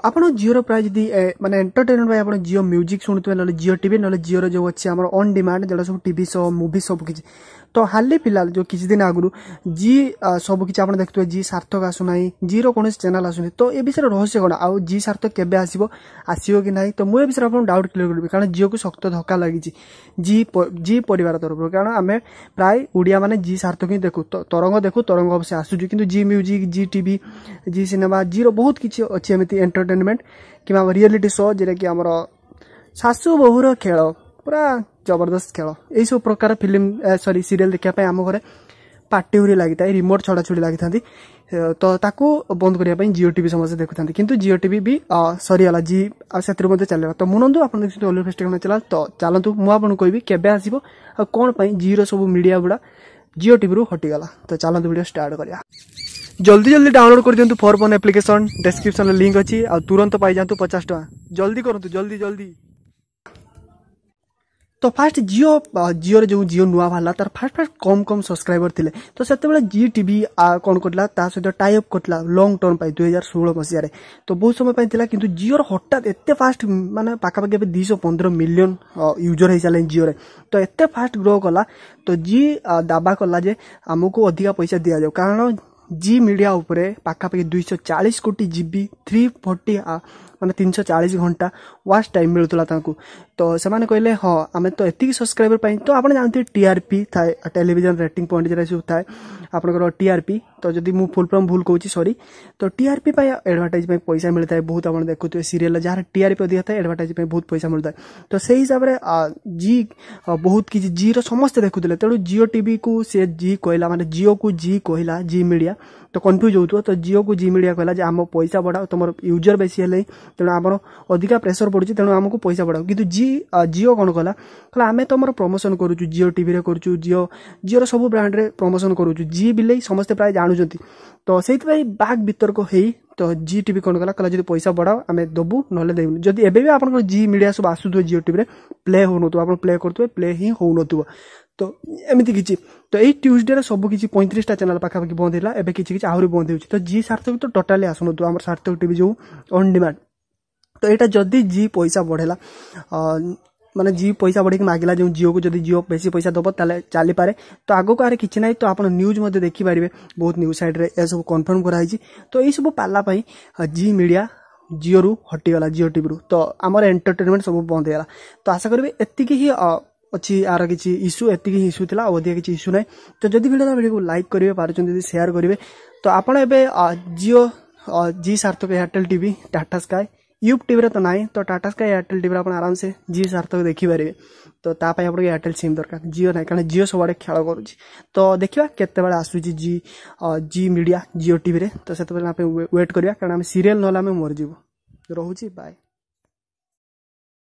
आपण जियो प्राय जदि माने एंटरटेनमेंट भाई आपण जियो म्यूजिक शुणुवे ना जियो टीवी ना जियो जो अच्छे आम ऑन डिमांड जो सब टीवी शो मूवी सब किसी तो हाली फिलहाल जो किसी दिन आगु जी सब किसी आप देखुए जी सार्थक आसुना जी रोन चैनल आसुनी तो ये विषय रहस्य कौन आउ जी सार्थक केबे आसीबो कि ना तो मुझे विषय आप डाउट क्लियर करी कारण जियो को शक्त धक्का लगी जी परिवार तरफ कारण आम प्राय ओडिया माने जी सार्थक ही देखु तरंग अवश्य आसुची किंतु जी म्यूजिक जी टीवी जी सिनेमा जी रो बहुत किसी अच्छी एमती एंटरटेनमेंट कि रियलिटी शो जेटा कि आमर सासु बहुर खेल पूरा जबरदस्त खेल यही सब प्रकार फिल्म सॉरी सीरियल देखा आम घर पार्टी हुरी लगी था रिमोट छड़ा छुड़ी लगी था तो ताकू बंद करने जियो टीवी समस्त देखुता किंतु जियो टीवी भी सरीगला जी से चल तो मुनंदु आप फेस्टिवल चला तो चलतु मुझे कहबी केबे आसीबो कौन जी रो सब मीडिया गुड़ा जियो टीवी रू हटिगला तो चलतु वीडियो स्टार्ट करिया जल्दी जल्दी डाउनलोड कर दियंतु फॉर फोन एप्लिकेशन डिस्क्रिप्शन में लिंक अच्छी आ तुरंत पाई जातु 50 टका जल्दी करंतु जल्दी जल्दी तो फास्ट जियो रे जो जियो नुआ बाहला तार फास्ट कम सब्सक्राइबर थिले तो सेते जी टीवी कौन करला ता सहित टाई अप करला लॉन्ग टर्म पाई 2016 मसीह रे तो बहुत समय पाई थिला किंतु जियो हठात एते फास्ट माने पाखा पाखे 215 मिलियन यूजर हो साले जियो रे तो एते फास्ट ग्रो कला तो जी दावा कला जे हमको अधिका पैसा दिया जाओ कारण जी मीडिया उपरे पाखापाखि 240 कोटी जीबी 340 माने 340 घंटा वाच टाइम मिलुतला तांकू तो से माने कहले हाँ आमे तो एतिक सब्सक्राइबर पाई तो आपण जानते टीआरपी थाए टेलीविजन रेटिंग पॉइंट जरा सब थाए आपनकर टीआरपी तो जदि मु फुल फॉर्म भूल कहूची सॉरी तो टीआरपी पाई एडवर्टाइज में पैसा मिलता है बहुत आपण देखुते सीरियल जहां टीआरपी अधिक था एडवर्टाइज में बहुत पैसा मिलता है तो सही हिसाब रे जी बहुत किसी जी रो समस्त देखुते तेणु जियो टीवी को से जी कहला माने जियो को जी कहला जी मीडिया तो कन्फ्यूज होतो तो जियो को जी मीडिया कहला जे आम पैसा बढ़ाओ तुम यूजर बेसी हेले तेणु आमर अधिका प्रेसर पड़ुची तेणु आमको पैसा बढ़ाओ किंतु जियो कौन कला कहला आमे तुम प्रमोशन करूछु जियो टीवी रे करूछु जियो रो सब ब्रांड रे प्रमोशन करूछु जी बिले समस्त प्राय जानुचंती तो सेति बाग वितर्क हेई तो जी टीवी कौन कला कहला जदि पैसा बढ़ाओ आमे दबु नले देबु जदि एबे भी आपन जी मीडिया सब आसुथो जियो टीवी रे प्ले होनतो आपन प्ले करथो प्ले ही होनतो तो एमती किछि तो एई ट्यूसडे रे सब किछि 35 टा चैनल पाखा पाखि बंद हिला एबे किछि किछि आहुरी बंद होछि तो जी सार्थक तो टोटली आसुनतो हमर सार्थक टीवी जो ऑन डिमांड तो एटा जदि जी पैसा बढ़ेला माने जी पैसा बढ़ी मागिला जो जियो को जदि जियो बेसी पैसा दबो ताले चली पारे तो आगो को किछि नै तो आपण न्यूज मध्ये देखि पारिबे बहुत न्यूज साइड रे ए सब कंफर्म कराइछि तो एई सब पाला पई जी मीडिया जियो रु हटिगला जियो टीवी रु तो हमर एंटरटेनमेंट सब बंद हेला तो आशा करबे एतिकी ही अच्छी आर किसी इश्यू एतिक इश्यू थिला अधिक किसी इश्यू ना तो जदि वीडियो को लाइक करेंगे पार्टी शेयर करेंगे तो आपड़ एवं जियो जी सार्थक Airtel TV Tata Sky Yupp TV तो ना तो टाटा स्काई एयरटेल टीवी आप आराम से जी सार्थक देखिपारे तो तापाई आप एयरटेल सिम दरकार जियो ना कारण जियो सब खेल करुच्ची तो देखा केते आसूची जी मीडिया जियो टीवी रे तो से वेट करिया कारण आम सीरियल ना मरीजी रोची बाय।